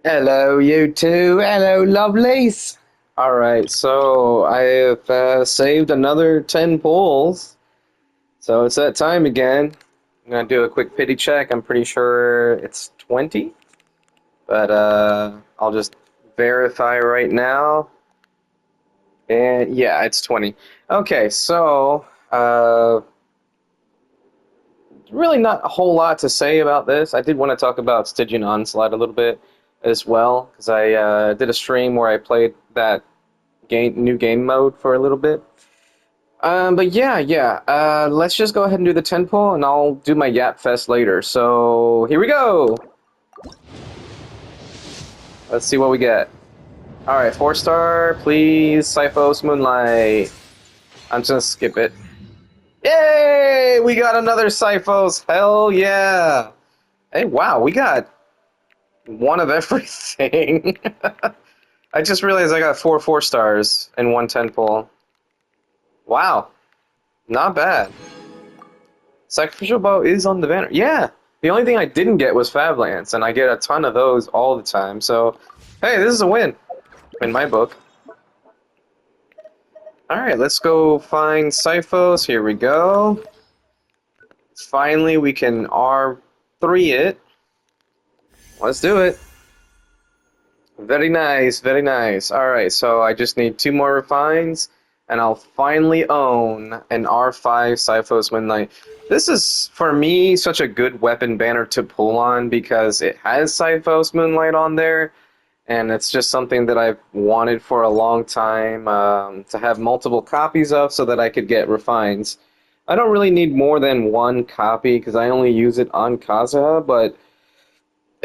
Hello, you two. Hello, lovelies. All right, so I have saved another 10 pulls. So it's that time again. I'm gonna do a quick pity check. I'm pretty sure it's 20, but I'll just verify right now. And yeah, it's 20. Okay, so really not a whole lot to say about this. I did want to talk about Stygian Onslaught a little bit as well, because I did a stream where I played that new game mode for a little bit. But yeah. Let's just go ahead and do the 10 pull, and I'll do my Yap Fest later. So here we go. Let's see what we get. All right, 4-star, please. Cyphos Moonlight. I'm just gonna skip it. Yay! We got another Cyphos. Hell yeah! Hey, wow, we got one of everything. I just realized I got 4-4-stars in one 10 pull. Wow, not bad. Sacrificial Bow is on the banner. Yeah, the only thing I didn't get was Favlance, and I get a ton of those all the time. So, hey, this is a win in my book. Alright, let's go find Cyphos. Here we go. Finally, we can R3 it. Let's do it. Very nice, very nice. Alright, so I just need 2 more refines, and I'll finally own an R5 Cyphos Moonlight. This is, for me, such a good weapon banner to pull on because it has Cyphos Moonlight on there, and it's just something that I've wanted for a long time to have multiple copies of so that I could get refines. I don't really need more than one copy because I only use it on Kazuha, but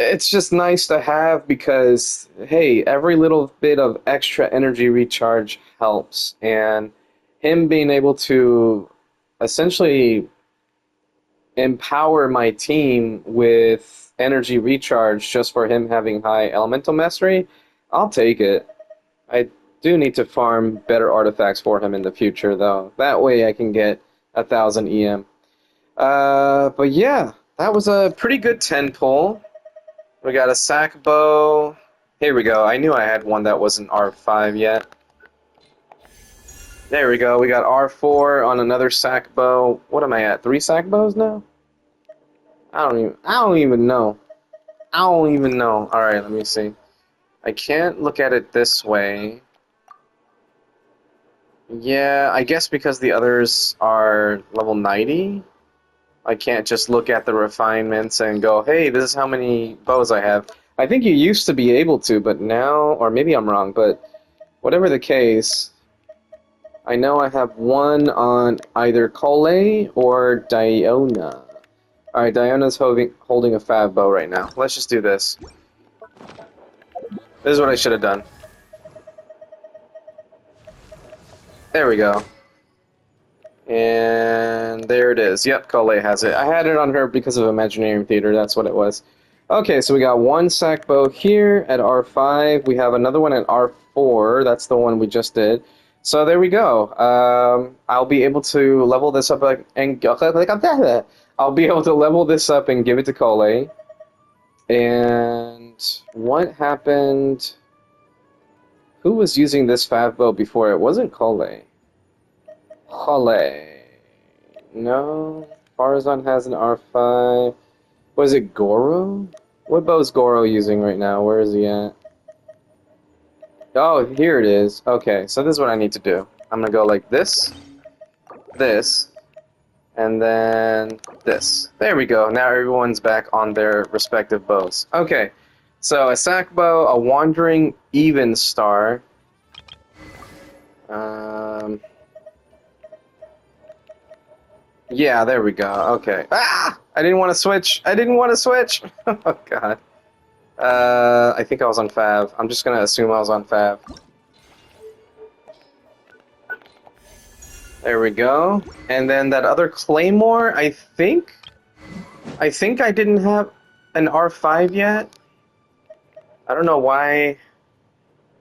it's just nice to have because, hey, every little bit of extra energy recharge helps, and him being able to essentially empower my team with energy recharge just for him having high elemental mastery, I'll take it. I do need to farm better artifacts for him in the future, though. That way I can get 1,000 EM. But yeah, that was a pretty good 10 pull. We got a sack bow. Here we go. I knew I had one that wasn't R5 yet. There we go. We got R4 on another sack bow. What am I at? 3 sack bows now? I don't even know. I don't even know. Alright, let me see. I can't look at it this way. Yeah, I guess because the others are level 90. I can't just look at the refinements and go, hey, this is how many bows I have. I think you used to be able to, but now, or maybe I'm wrong, but whatever the case, I know I have one on either Kole or Diona. Alright, Diona's holding a Fav bow right now. Let's just do this. This is what I should have done. There we go. And there it is. Yep, Kole has it. I had it on her because of Imaginarium Theater. That's what it was. Okay, so we got one sack bow here at R5. We have another one at R4. That's the one we just did. So there we go. I'll be able to level this up and I'll be able to level this up and give it to Kole. And what happened? Who was using this Fav bow before? It wasn't Kole. Kole. No. Farazan has an R5. Was it Goro? What bow is Goro using right now? Where is he at? Oh, here it is. Okay, so this is what I need to do. I'm gonna go like this, this, and then this. There we go. Now everyone's back on their respective bows. Okay, so a sack bow, a wandering even star. Yeah, there we go. Okay. Ah! I didn't want to switch. I didn't want to switch. Oh, God. I think I was on Fav. I'm just gonna assume I was on Fav. There we go. And then that other Claymore, I think I didn't have an R5 yet. I don't know why.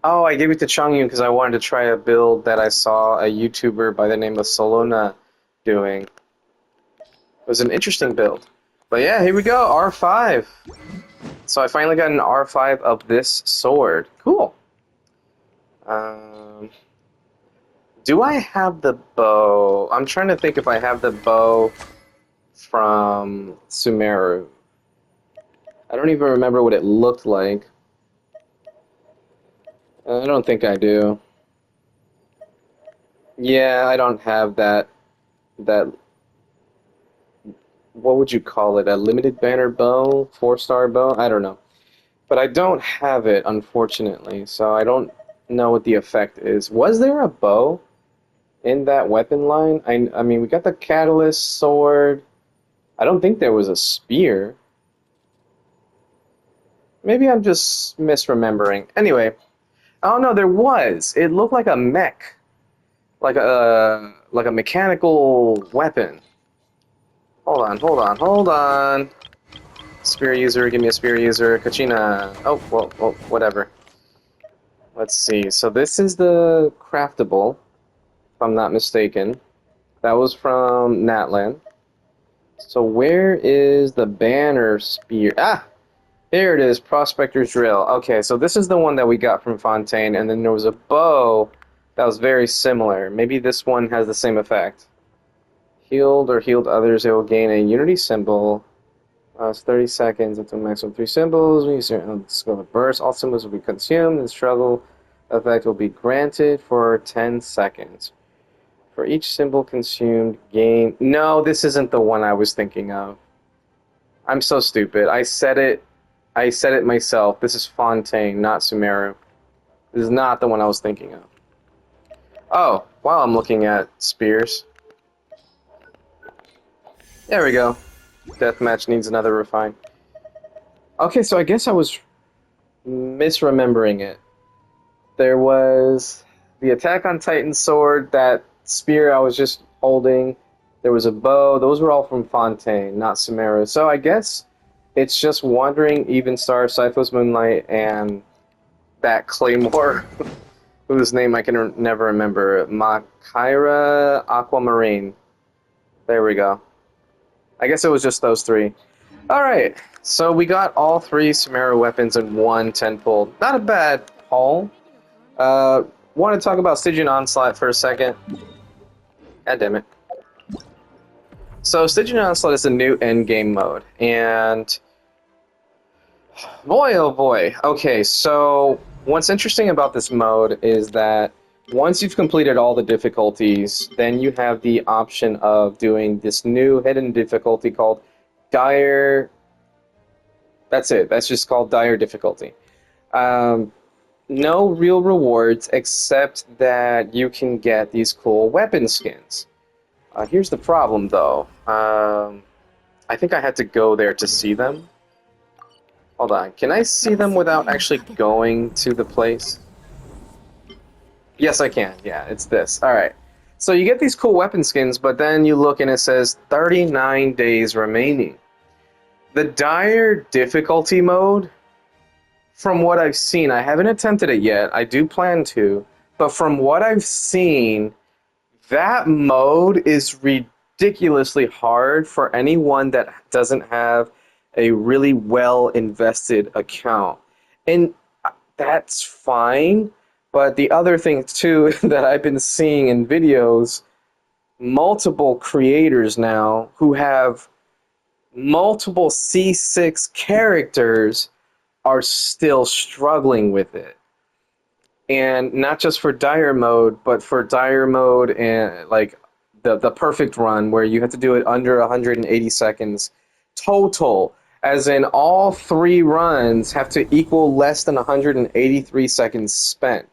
Oh, I gave it to Chongyun because I wanted to try a build that I saw a YouTuber by the name of Solona doing. It was an interesting build. But yeah, here we go, R5. So I finally got an R5 of this sword. Cool. Um, do I have the bow? I'm trying to think if I have the bow from Sumeru. I don't even remember what it looked like. I don't think I do. Yeah, I don't have that what would you call it? A limited banner bow? 4-star bow? I don't know. But I don't have it, unfortunately, so I don't know what the effect is. Was there a bow in that weapon line? I mean, we got the catalyst sword. I don't think there was a spear. Maybe I'm just misremembering. Anyway, oh no, there was. It looked like a mech, like a mechanical weapon. Hold on, hold on, hold on. Spear user, give me a spear user. Kachina. Oh, well, whatever. Let's see. So this is the craftable, if I'm not mistaken. That was from Natlan. So where is the banner spear? Ah! Here it is, Prospector's Drill. Okay, so this is the one that we got from Fontaine, and then there was a bow that was very similar. Maybe this one has the same effect. Healed or healed others, it will gain a unity symbol. It's 30 seconds until maximum 3 symbols. When you start on the skill of burst, all symbols will be consumed, and the struggle effect will be granted for 10 seconds. For each symbol consumed, gain... No, this isn't the one I was thinking of. I'm so stupid. I said it myself. This is Fontaine, not Sumeru. This is not the one I was thinking of. Oh, while I'm looking at spears. There we go. Deathmatch needs another refine. Okay, so I guess I was misremembering it. There was the Attack on Titan sword, that spear I was just holding. There was a bow. Those were all from Fontaine, not Sumeru. So I guess it's just Wandering Even Star, Scytheless Moonlight, and that Claymore, whose name I can never remember. Makaira Aquamarine. There we go. I guess it was just those three. Alright, so we got all 3 Sumeru weapons in one 10-fold. Not a bad haul. Want to talk about Stygian Onslaught for a second? God damn it. So Stygian Onslaught is a new endgame mode, and boy oh boy. Okay, so what's interesting about this mode is that once you've completed all the difficulties, then you have the option of doing this new hidden difficulty called Dire... That's it. That's just called Dire Difficulty. No real rewards except that you can get these cool weapon skins. Here's the problem, though. I think I had to go there to see them. Hold on. Can I see them without actually going to the place? Yes, I can. Yeah, it's this. Alright. So you get these cool weapon skins, but then you look and it says 39 days remaining. The Dire Difficulty mode, from what I've seen, I haven't attempted it yet, I do plan to, but from what I've seen, that mode is ridiculously hard for anyone that doesn't have a really well-invested account. And that's fine, but the other thing, too, that I've been seeing in videos, multiple creators now who have multiple C6 characters are still struggling with it. And not just for Dire mode, but for Dire mode and like the perfect run where you have to do it under 180 seconds total, as in all 3 runs have to equal less than 183 seconds spent,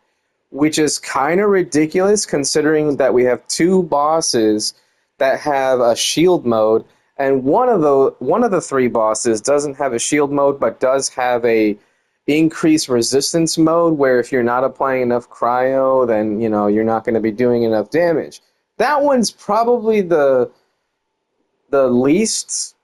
which is kind of ridiculous considering that we have 2 bosses that have a shield mode, and one of the 3 bosses doesn't have a shield mode but does have a increased resistance mode where if you're not applying enough cryo, then you're not going to be doing enough damage. That one's probably the least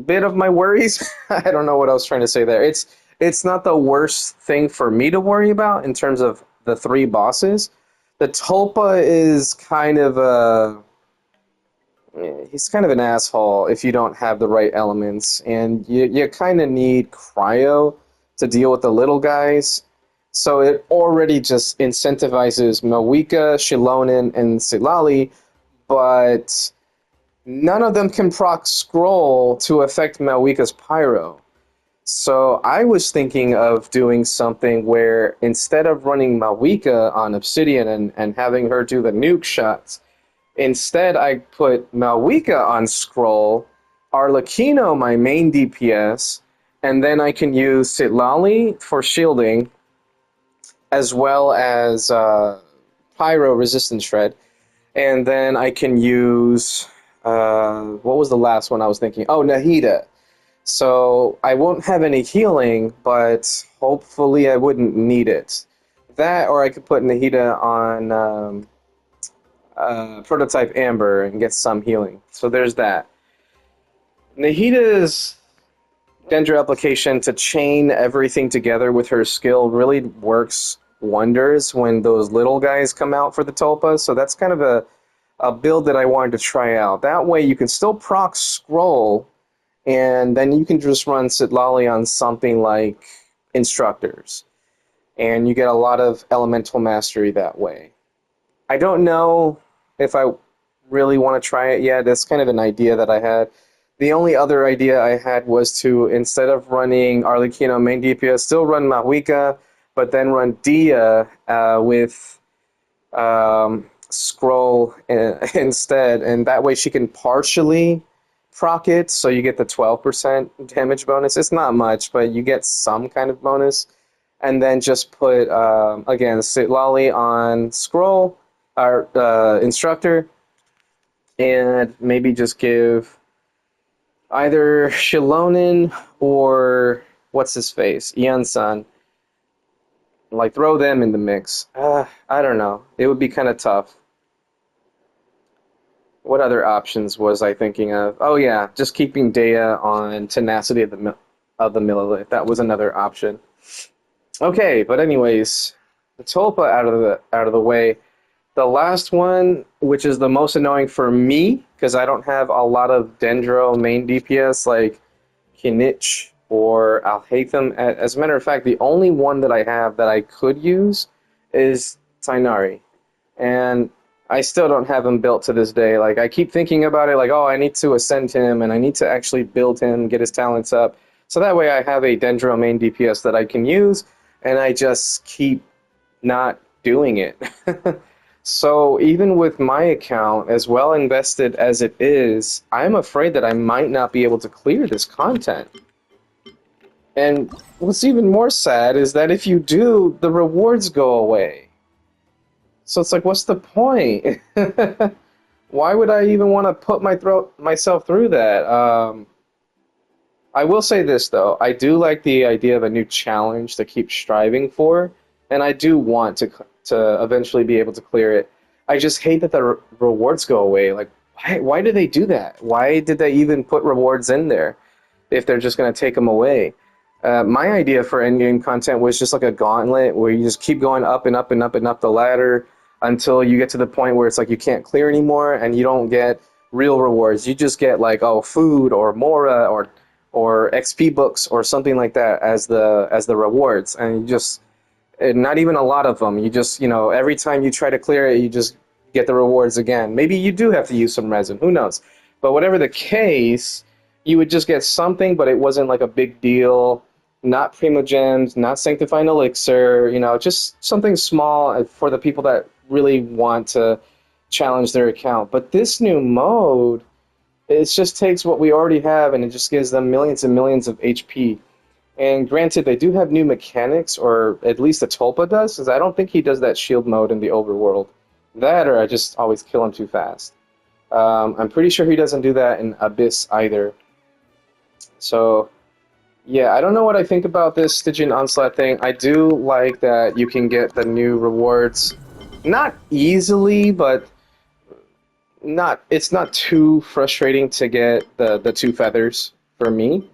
bit of my worries. I don't know what I was trying to say there. It's not the worst thing for me to worry about in terms of the 3 bosses. The Tulpa is kind of he's kind of an asshole if you don't have the right elements, and you kind of need cryo to deal with the little guys. So it already just incentivizes Mawika, Shilonen, and Silali, but none of them can proc scroll to affect Mawika's pyro. So I was thinking of doing something where instead of running Mawika on Obsidian and having her do the nuke shots, instead I put Mawika on scroll, Arlecchino my main DPS, and then I can use Sitlali for shielding, as well as Pyro Resistance Shred. And then I can use, what was the last one I was thinking? Oh, Nahida. So I won't have any healing, but hopefully I wouldn't need it. That, or I could put Nahida on Prototype Amber and get some healing. So there's that. Nahida's Dendro application to chain everything together with her skill really works wonders when those little guys come out for the Tulpa. So that's kind of a build that I wanted to try out. That way you can still proc scroll, and then you can just run Sitlali on something like Instructors. And you get a lot of elemental mastery that way. I don't know if I really want to try it yet. That's kind of an idea that I had. The only other idea I had was to, instead of running Arlecchino main DPS, still run Mawika, but then run Dia with Scroll instead, and that way she can partially proc it, so you get the 12% damage bonus. It's not much, but you get some kind of bonus. And then just put, again, Sitlali on Scroll, our Instructor, and maybe just give either Shilonen or what's his face, Ian-san. Like, throw them in the mix. I don't know. It would be kind of tough. What other options was I thinking of? Oh yeah, just keeping Dea on Tenacity of the Millilith. That was another option. Okay, but anyways, the Tulpa out of the way. The last one, which is the most annoying for me, because I don't have a lot of Dendro main DPS like Kinich or Alhaitham. As a matter of fact, the only one that I have that I could use is Tainari. And I still don't have him built to this day. Like, I keep thinking about it, like, oh, I need to ascend him, and I need to actually build him, get his talents up. So that way I have a Dendro main DPS that I can use, and I just keep not doing it. So even with my account, as well invested as it is, I'm afraid that I might not be able to clear this content. And what's even more sad is that if you do, the rewards go away. So it's like, what's the point? Why would I even want to put myself through that? I will say this, though. I do like the idea of a new challenge to keep striving for, and I do want to eventually be able to clear it. I just hate that the rewards go away. Like, why do they do that? Why did they even put rewards in there if they're just going to take them away? My idea for endgame content was just like a gauntlet where you just keep going up and up and up and up the ladder until you get to the point where it's like you can't clear anymore and you don't get real rewards. You just get like, oh, food or Mora or XP books or something like that as the rewards, and you just not even a lot of them. You just, every time you try to clear it, you just get the rewards again. Maybe you do have to use some resin. Who knows? But whatever the case, you would just get something, but it wasn't like a big deal. Not Primogems, not Sanctifying Elixir, just something small for the people that really want to challenge their account. But this new mode, it just takes what we already have and it just gives them millions and millions of HP. And granted, they do have new mechanics, or at least the Tulpa does, because I don't think he does that shield mode in the overworld. That, or I just always kill him too fast. I'm pretty sure he doesn't do that in Abyss either. So, yeah, I don't know what I think about this Stygian Onslaught thing. I do like that you can get the new rewards, not easily, but it's not too frustrating to get the two feathers for me.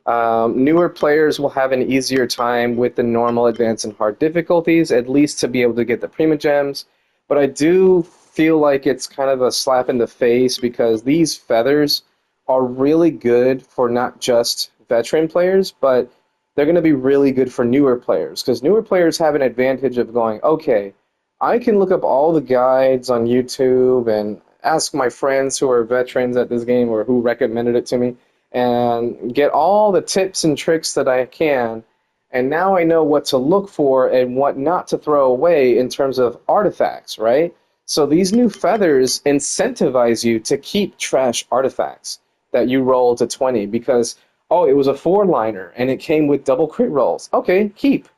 Newer players will have an easier time with the normal, advanced, and hard difficulties, at least to be able to get the Primogems. But I do feel like it's kind of a slap in the face because these feathers are really good for not just veteran players, but they're going to be really good for newer players because newer players have an advantage of going, okay, I can look up all the guides on YouTube and ask my friends who are veterans at this game or who recommended it to me and get all the tips and tricks that I can. And now I know what to look for and what not to throw away in terms of artifacts, right? So these new feathers incentivize you to keep trash artifacts that you roll to 20 because, oh, it was a four-liner and it came with double crit rolls. Okay, keep,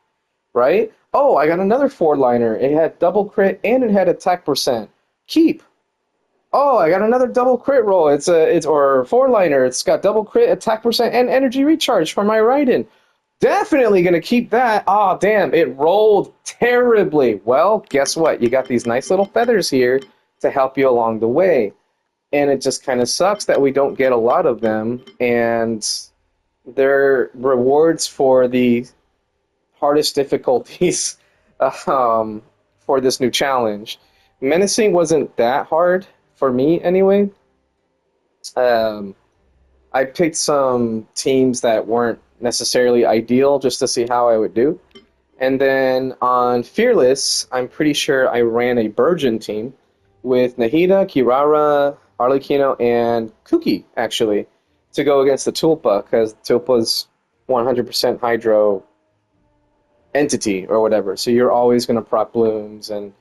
right? Oh, I got another four-liner. It had double crit and it had attack percent. Keep. Oh, I got another double crit roll. It's or four-liner. It's got double crit, attack percent, and energy recharge for my Raiden. Definitely gonna keep that. Ah, damn, it rolled terribly. Well, guess what? You got these nice little feathers here to help you along the way. And it just kind of sucks that we don't get a lot of them. And they're rewards for the hardest difficulties for this new challenge. Menacing wasn't that hard for me anyway. Um, I picked some teams that weren't necessarily ideal just to see how I would do. And then on Fearless, I'm pretty sure I ran a Burgeon team with Nahida, Kirara, Arlecchino, and Kuki, actually, to go against the Tulpa, because Tulpa's 100% Hydro entity or whatever. So you're always going to proc Blooms and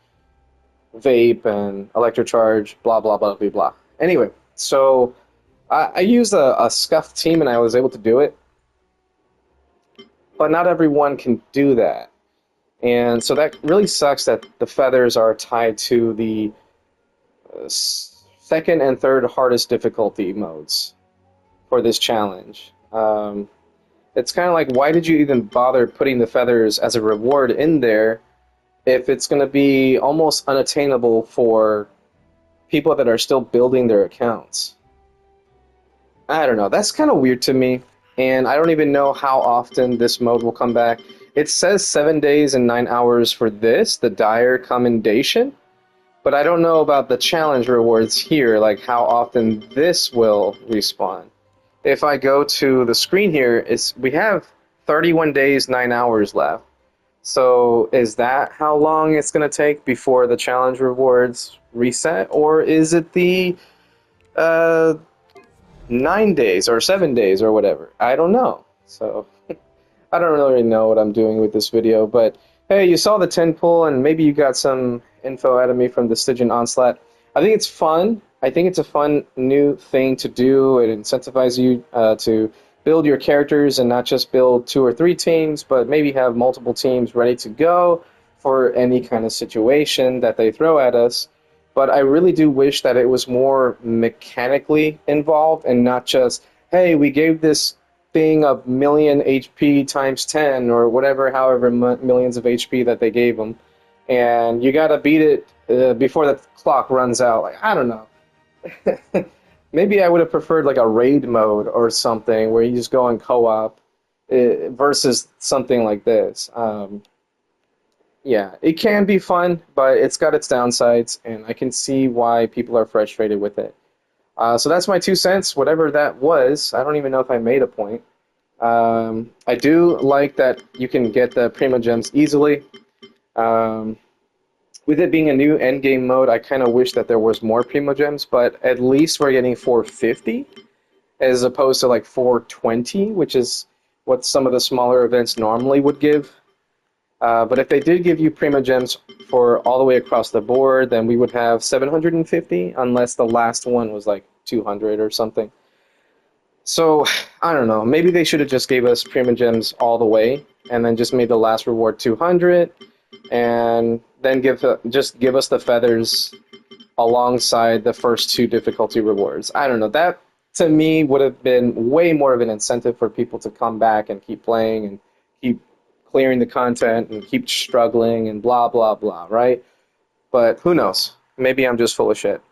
Vape and Electrocharge, blah, blah, blah, blah, blah. Anyway, so I used a scuffed team and I was able to do it. But not everyone can do that. And so that really sucks that the feathers are tied to the second and third hardest difficulty modes for this challenge. It's kind of like, why did you even bother putting the feathers as a reward in there if it's going to be almost unattainable for people that are still building their accounts? I don't know. That's kind of weird to me. And I don't even know how often this mode will come back. It says 7 days and 9 hours for this, the Dire Commendation. But I don't know about the challenge rewards here, like how often this will respawn. If I go to the screen here, we have 31 days, 9 hours left. So is that how long it's going to take before the challenge rewards reset? Or is it the 9 days or 7 days or whatever? I don't know. So I don't really know what I'm doing with this video, but hey, you saw the 10 pull and maybe you got some info out of me from the Stygian Onslaught. I think it's fun. I think it's a fun new thing to do. It incentivizes you to build your characters and not just build 2 or 3 teams, but maybe have multiple teams ready to go for any kind of situation that they throw at us. But I really do wish that it was more mechanically involved and not just, hey, we gave this thing a million HP times 10 or whatever, however millions of HP that they gave them, and you gotta beat it before the clock runs out. Like, I don't know. Maybe I would have preferred like a raid mode or something where you just go in co-op versus something like this. Yeah, it can be fun, but it's got its downsides, and I can see why people are frustrated with it. So that's my 2 cents, whatever that was. I don't even know if I made a point. I do like that you can get the Primo Gems easily. With it being a new endgame mode, I kind of wish that there was more Primo Gems, but at least we're getting 450 as opposed to like 420, which is what some of the smaller events normally would give. But if they did give you Primo Gems for all the way across the board, then we would have 750, unless the last one was like 200 or something. So, I don't know. Maybe they should have just gave us Primo Gems all the way, and then just made the last reward 200, and then just give us the feathers alongside the first 2 difficulty rewards. I don't know. That, to me, would have been way more of an incentive for people to come back and keep playing and keep clearing the content and keep struggling and blah, blah, blah, right? But who knows? Maybe I'm just full of shit.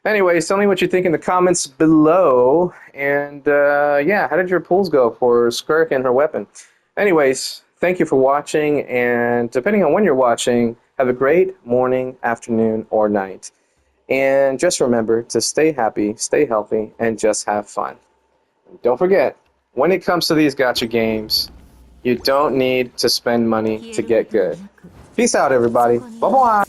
Anyways, tell me what you think in the comments below. And yeah, how did your pulls go for Skirk and her weapon? Anyways, thank you for watching. And depending on when you're watching, have a great morning, afternoon, or night. And just remember to stay happy, stay healthy, and just have fun. Don't forget, when it comes to these gacha games, you don't need to spend money to get good. Peace out, everybody. Bye bye.